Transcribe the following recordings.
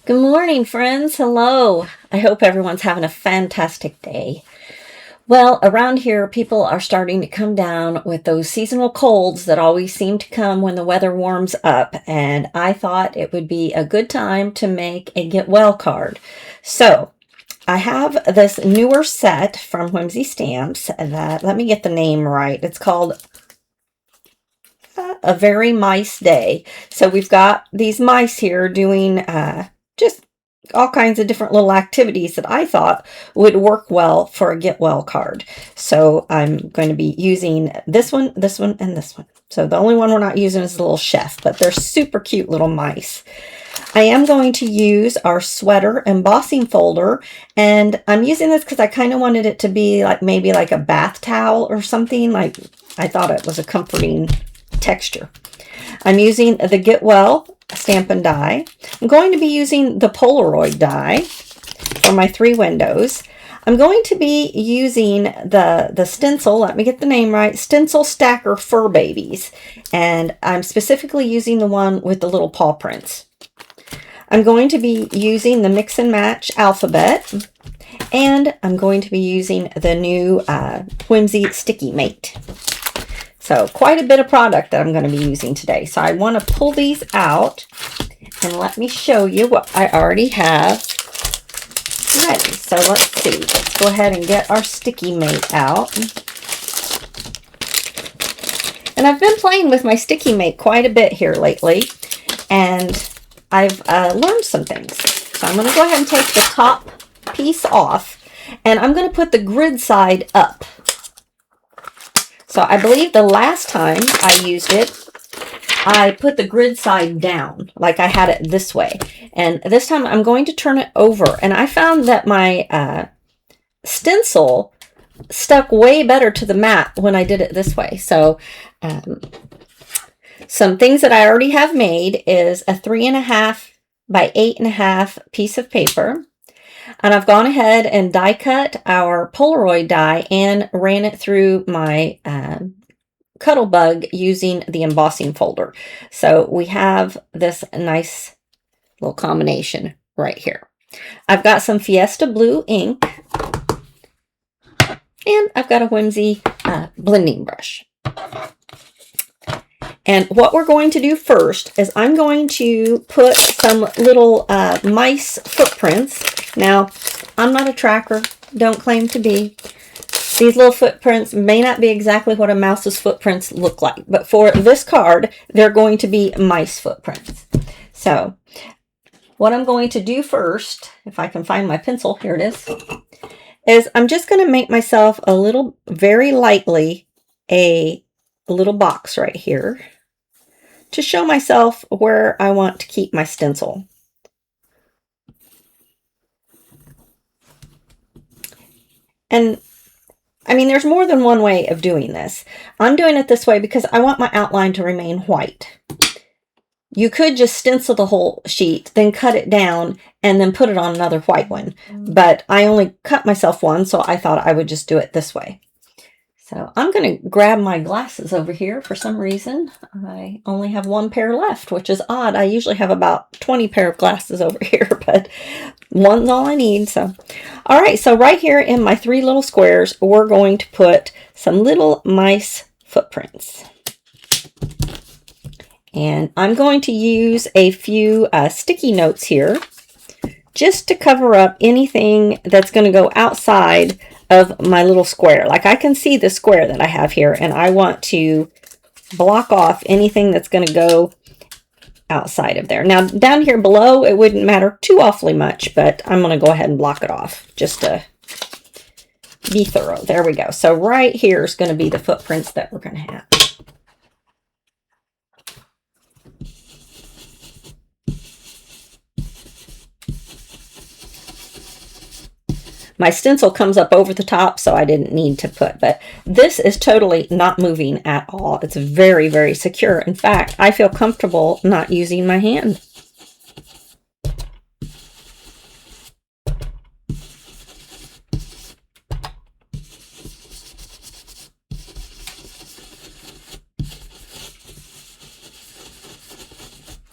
Good morning, friends. Hello. I hope everyone's having a fantastic day. Well, around here, people are starting to come down with those seasonal colds that always seem to come when the weather warms up, and I thought it would be a good time to make a get well card. So, I have this newer set from Whimsy Stamps that, let me get the name right. It's called A Very Mice Day. So we've got these mice here doing just all kinds of different little activities that I thought would work well for a get well card. So I'm going to be using this one, and this one. So the only one we're not using is the little chef, but they're super cute little mice. I am going to use our sweater embossing folder, and I'm using this because I kind of wanted it to be like maybe like a bath towel or something. Like I thought it was a comforting texture. I'm using the Get Well stamp and die. I'm going to be using the Polaroid die for my 3 windows. I'm going to be using the stencil, let me get the name right, Stencil Stacker Fur Babies. And I'm specifically using the one with the little paw prints. I'm going to be using the Mix and Match Alphabet. And I'm going to be using the new Whimsy Sticky Mate. So quite a bit of product that I'm going to be using today. So I want to pull these out and let me show you what I already have ready. So let's see. Let's go ahead and get our Sticky Mate out. And I've been playing with my Sticky Mate quite a bit here lately. And I've learned some things. So I'm going to go ahead and take the top piece off. And I'm going to put the grid side up. So I believe the last time I used it, I put the grid side down, like I had it this way. And this time I'm going to turn it over. And I found that my stencil stuck way better to the mat when I did it this way. So some things that I already have made is a 3.5 by 8.5 piece of paper. And I've gone ahead and die cut our Polaroid die and ran it through my Cuttlebug using the embossing folder. So we have this nice little combination right here. I've got some Fiesta Blue ink, and I've got a Whimsy blending brush. And what we're going to do first is I'm going to put some little mice footprints. Now, I'm not a tracker, don't claim to be. These little footprints may not be exactly what a mouse's footprints look like, but for this card, they're going to be mice footprints. So, what I'm going to do first, if I can find my pencil, here it is I'm just going to make myself a little, very lightly, a little box right here to show myself where I want to keep my stencil. And I mean, there's more than one way of doing this. I'm doing it this way because I want my outline to remain white. You could just stencil the whole sheet, then cut it down, and then put it on another white one. But I only cut myself one, so I thought I would just do it this way. So I'm going to grab my glasses over here. For some reason, I only have 1 pair left, which is odd. I usually have about 20 pair of glasses over here, but one's all I need. So, all right, so right here in my 3 little squares, we're going to put some little mice footprints. And I'm going to use a few sticky notes here just to cover up anything that's going to go outside of my little square. Like I can see the square that I have here, and I want to block off anything that's going to go outside of there. Now down here below, it wouldn't matter too awfully much, but I'm going to go ahead and block it off just to be thorough. There we go. So right here is going to be the footprints that we're going to have. My stencil comes up over the top, so I didn't need to put, but this is totally not moving at all. It's very, very secure. In fact, I feel comfortable not using my hand.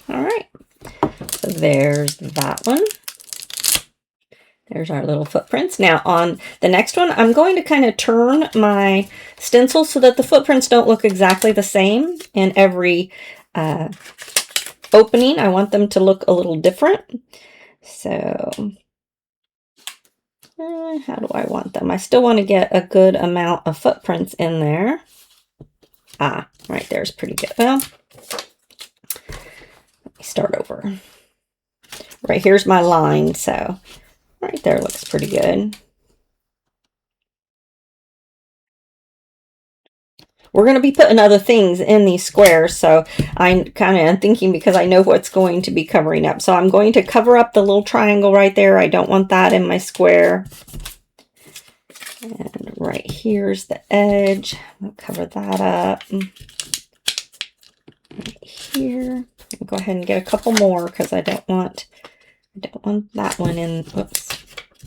All right. So there's that one. There's our little footprints. Now on the next one, I'm going to kind of turn my stencil so that the footprints don't look exactly the same in every opening. I want them to look a little different. So how do I want them? I still want to get a good amount of footprints in there. Ah, right there's pretty good. Well, let me start over. Right here's my line, so right there looks pretty good. We're going to be putting other things in these squares, so I'm kind of thinking because I know what's going to be covering up. So I'm going to cover up the little triangle right there. I don't want that in my square. And right here's the edge. I'll cover that up. Right here. I'll go ahead and get a couple more because I don't want that one in. Oops.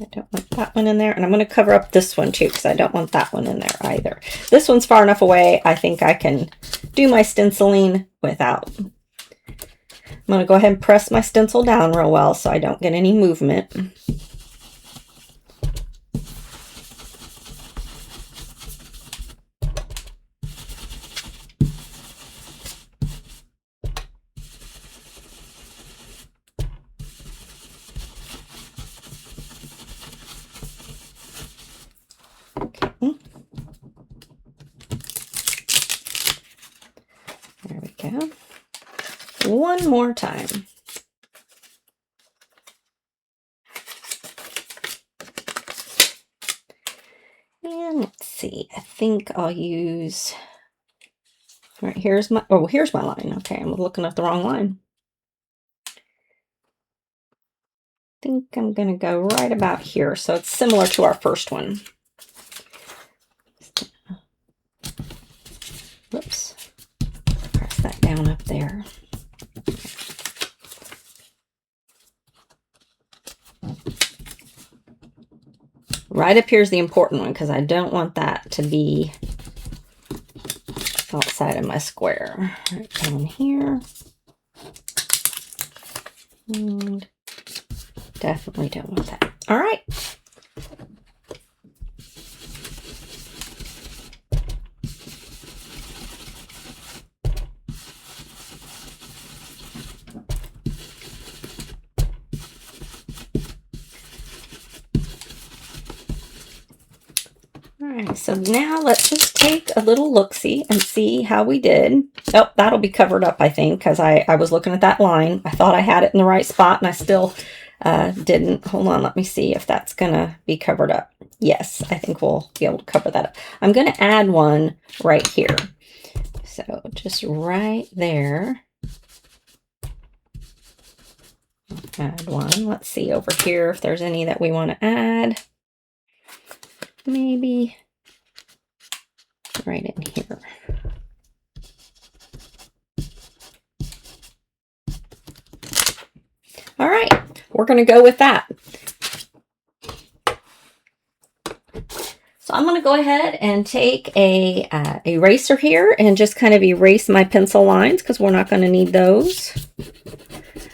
I don't want that one in there. And I'm going to cover up this one too because I don't want that one in there either. This one's far enough away. I think I can do my stenciling without. I'm going to go ahead and press my stencil down real well so I don't get any movement. There we go. One more time. And let's see, I think I'll use, all right, here's my line. Okay, I'm looking at the wrong line. I think I'm going to go right about here. So it's similar to our first one. Whoops. Press that down up there. Right up here is the important one because I don't want that to be outside of my square. Right down here. And definitely don't want that. All right. Alright, so now let's just take a little look-see and see how we did. Oh, that'll be covered up, I think, because I was looking at that line. I thought I had it in the right spot, and I still didn't. Hold on, let me see if that's going to be covered up. Yes, I think we'll be able to cover that up. I'm going to add one right here. So just right there. Add one. Let's see over here if there's any that we want to add. Maybe right in here. All right, we're going to go with that. So I'm going to go ahead and take a eraser here and just kind of erase my pencil lines because we're not going to need those.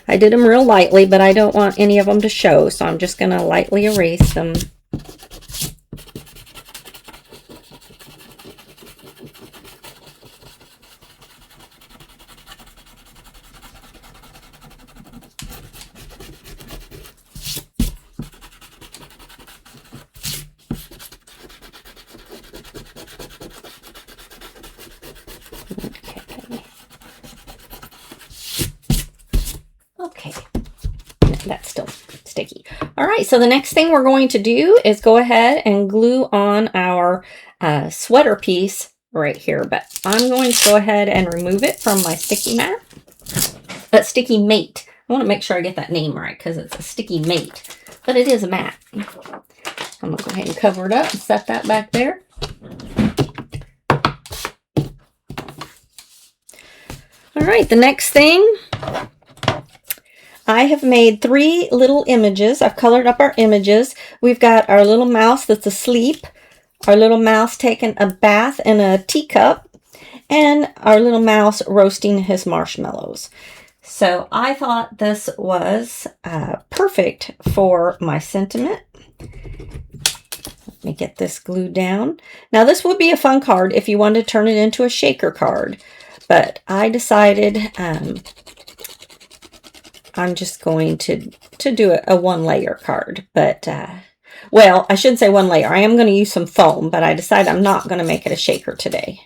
I did them real lightly, but I don't want any of them to show, so I'm just going to lightly erase them. Okay, that's still sticky. All right, so the next thing we're going to do is go ahead and glue on our sweater piece right here, but I'm going to go ahead and remove it from my sticky mat. Sticky mate. I want to make sure I get that name right because it's a sticky mate, but it is a mat. I'm going to go ahead and cover it up and set that back there. All right, the next thing, I have made 3 little images. I've colored up our images. We've got our little mouse that's asleep, our little mouse taking a bath in a teacup, and our little mouse roasting his marshmallows. So I thought this was perfect for my sentiment. Let me get this glued down. Now this would be a fun card if you wanted to turn it into a shaker card, but I decided I'm just going to do a one layer card. But well, I shouldn't say one layer. I am going to use some foam, but I decided I'm not going to make it a shaker today.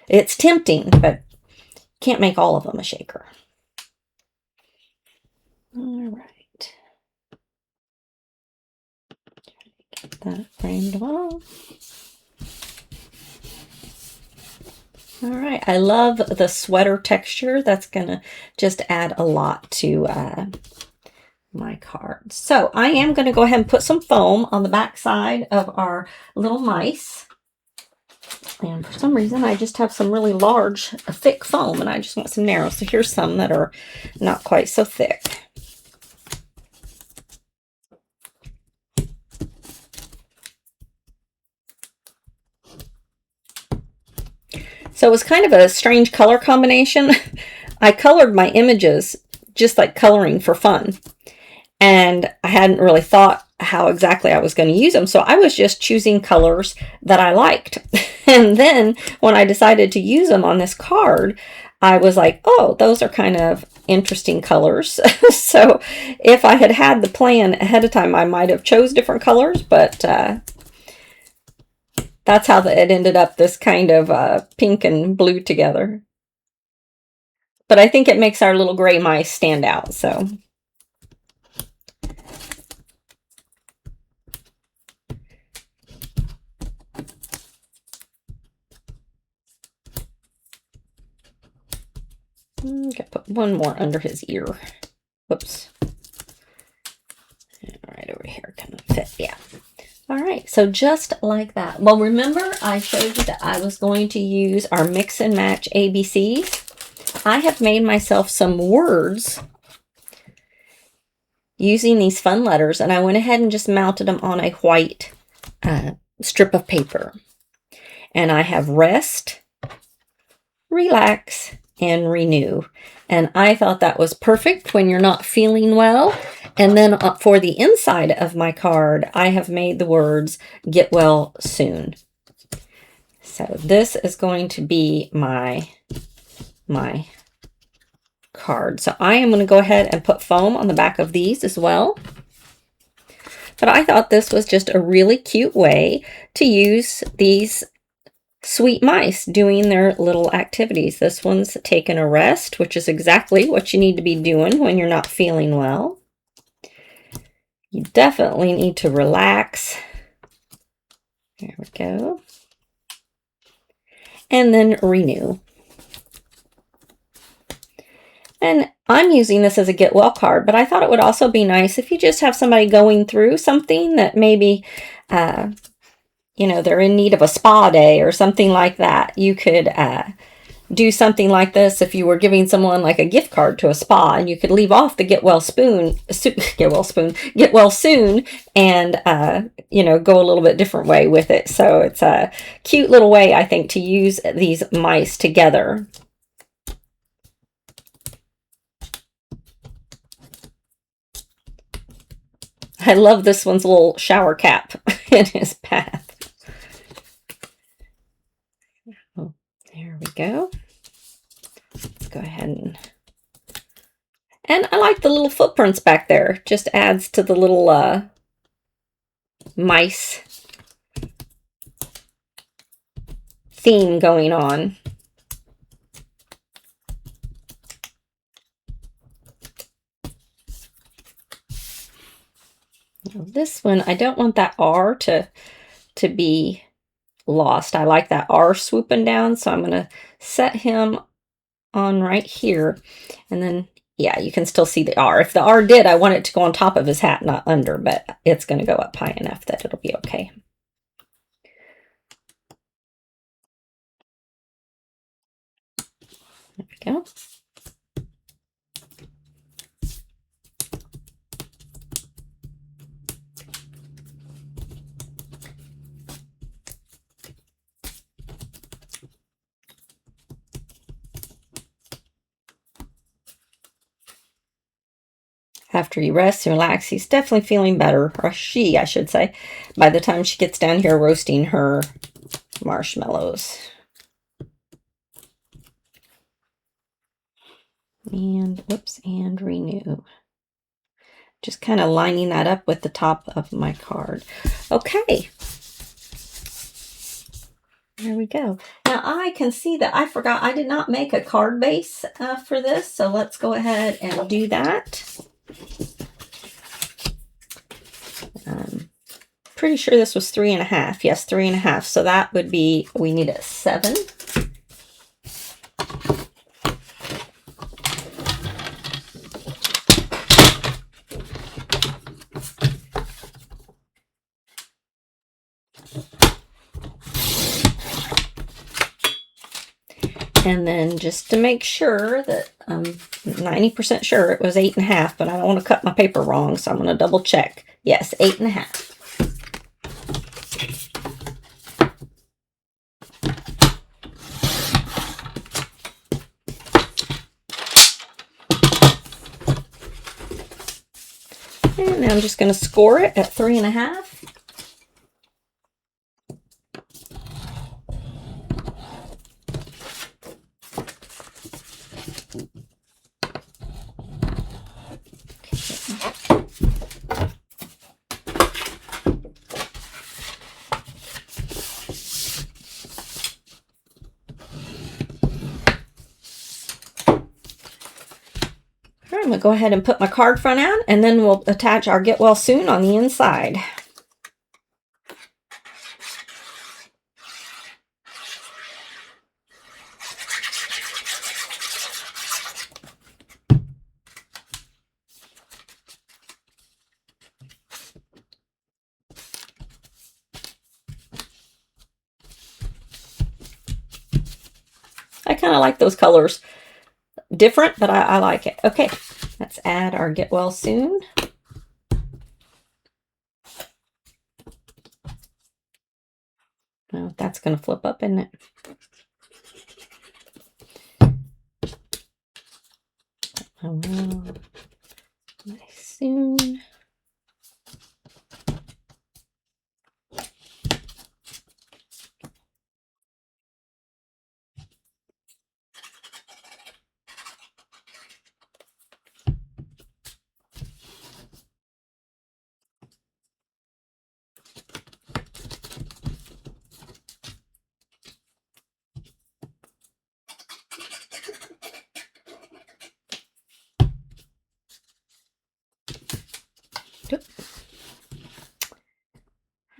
It's tempting, but can't make all of them a shaker. All right. Get that framed off. All right. I love the sweater texture. That's going to just add a lot to my card. So I am going to go ahead and put some foam on the back side of our little mice. And for some reason, I just have some really large, thick foam, and I just want some narrow. So here's some that are not quite so thick. So it was kind of a strange color combination. I colored my images just like coloring for fun. And I hadn't really thought how exactly I was going to use them. So I was just choosing colors that I liked. And then when I decided to use them on this card, I was like, oh, those are kind of interesting colors. So if I had had the plan ahead of time, I might have chose different colors, but that's how it ended up, this kind of pink and blue together. But I think it makes our little gray mice stand out, so. Gotta put one more under his ear. Whoops. Right over here, kind of fit, yeah. All right, so just like that. Well, remember I showed you that I was going to use our mix and match ABCs. I have made myself some words using these fun letters, and I went ahead and just mounted them on a white strip of paper. And I have rest, relax, and renew. And I thought that was perfect when you're not feeling well. And then for the inside of my card, I have made the words get well soon. So this is going to be my card. So I am going to go ahead and put foam on the back of these as well. But I thought this was just a really cute way to use these sweet mice doing their little activities. This one's taking a rest, which is exactly what you need to be doing when you're not feeling well. You definitely need to relax. There we go. And then renew. And I'm using this as a get well card, but I thought it would also be nice if you just have somebody going through something that maybe you know, they're in need of a spa day or something like that. You could do something like this if you were giving someone like a gift card to a spa, and you could leave off the get well soon, and you know, go a little bit different way with it. So it's a cute little way, I think, to use these mice together. I love this one's little shower cap in his bath. Oh, there we go. Let's go ahead and I like the little footprints back there. Just adds to the little mice theme going on. Now this one, I don't want that R to be lost. I like that R swooping down, so I'm going to set him on right here, and then yeah, you can still see the R. If the R did, I want it to go on top of his hat, not under, but it's going to go up high enough that it'll be okay. There we go. after you rest and relax. He's definitely feeling better, or she, I should say, by the time she gets down here roasting her marshmallows. And whoops, and renew. Just kind of lining that up with the top of my card. Okay. There we go. Now I can see that I forgot I did not make a card base for this, so let's go ahead and do that. Pretty sure this was 3.5. Yes, 3.5. So that would be, we need a 7. And then just to make sure that I'm 90% sure it was 8.5, but I don't want to cut my paper wrong, so I'm going to double check. Yes, 8.5. And now I'm just going to score it at 3.5. I'm going to go ahead and put my card front on, and then we'll attach our Get Well Soon on the inside. I kind of like those colors. Different, but I like it. Okay, let's add our Get Well Soon. Well, that's going to flip up, isn't it? Oh, well. Nice soon.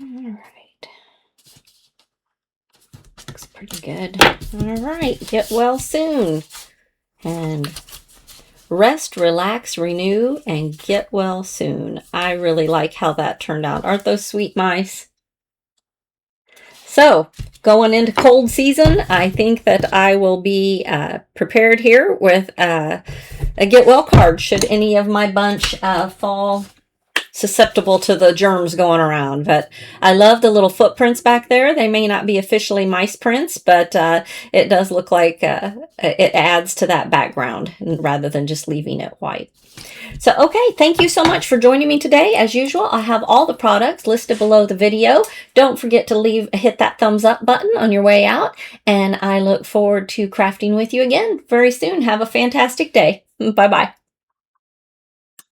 All right. Looks pretty good. All right. Get well soon. And rest, relax, renew, and get well soon. I really like how that turned out. Aren't those sweet mice? So, going into cold season, I think that I will be prepared here with a Get Well card should any of my bunch fall susceptible to the germs going around. But I love the little footprints back there. They may not be officially mice prints, but it does look like it adds to that background rather than just leaving it white. So, okay, thank you so much for joining me today. As usual, I have all the products listed below the video. Don't forget to hit that thumbs up button on your way out, and I look forward to crafting with you again very soon. Have a fantastic day. Bye-bye.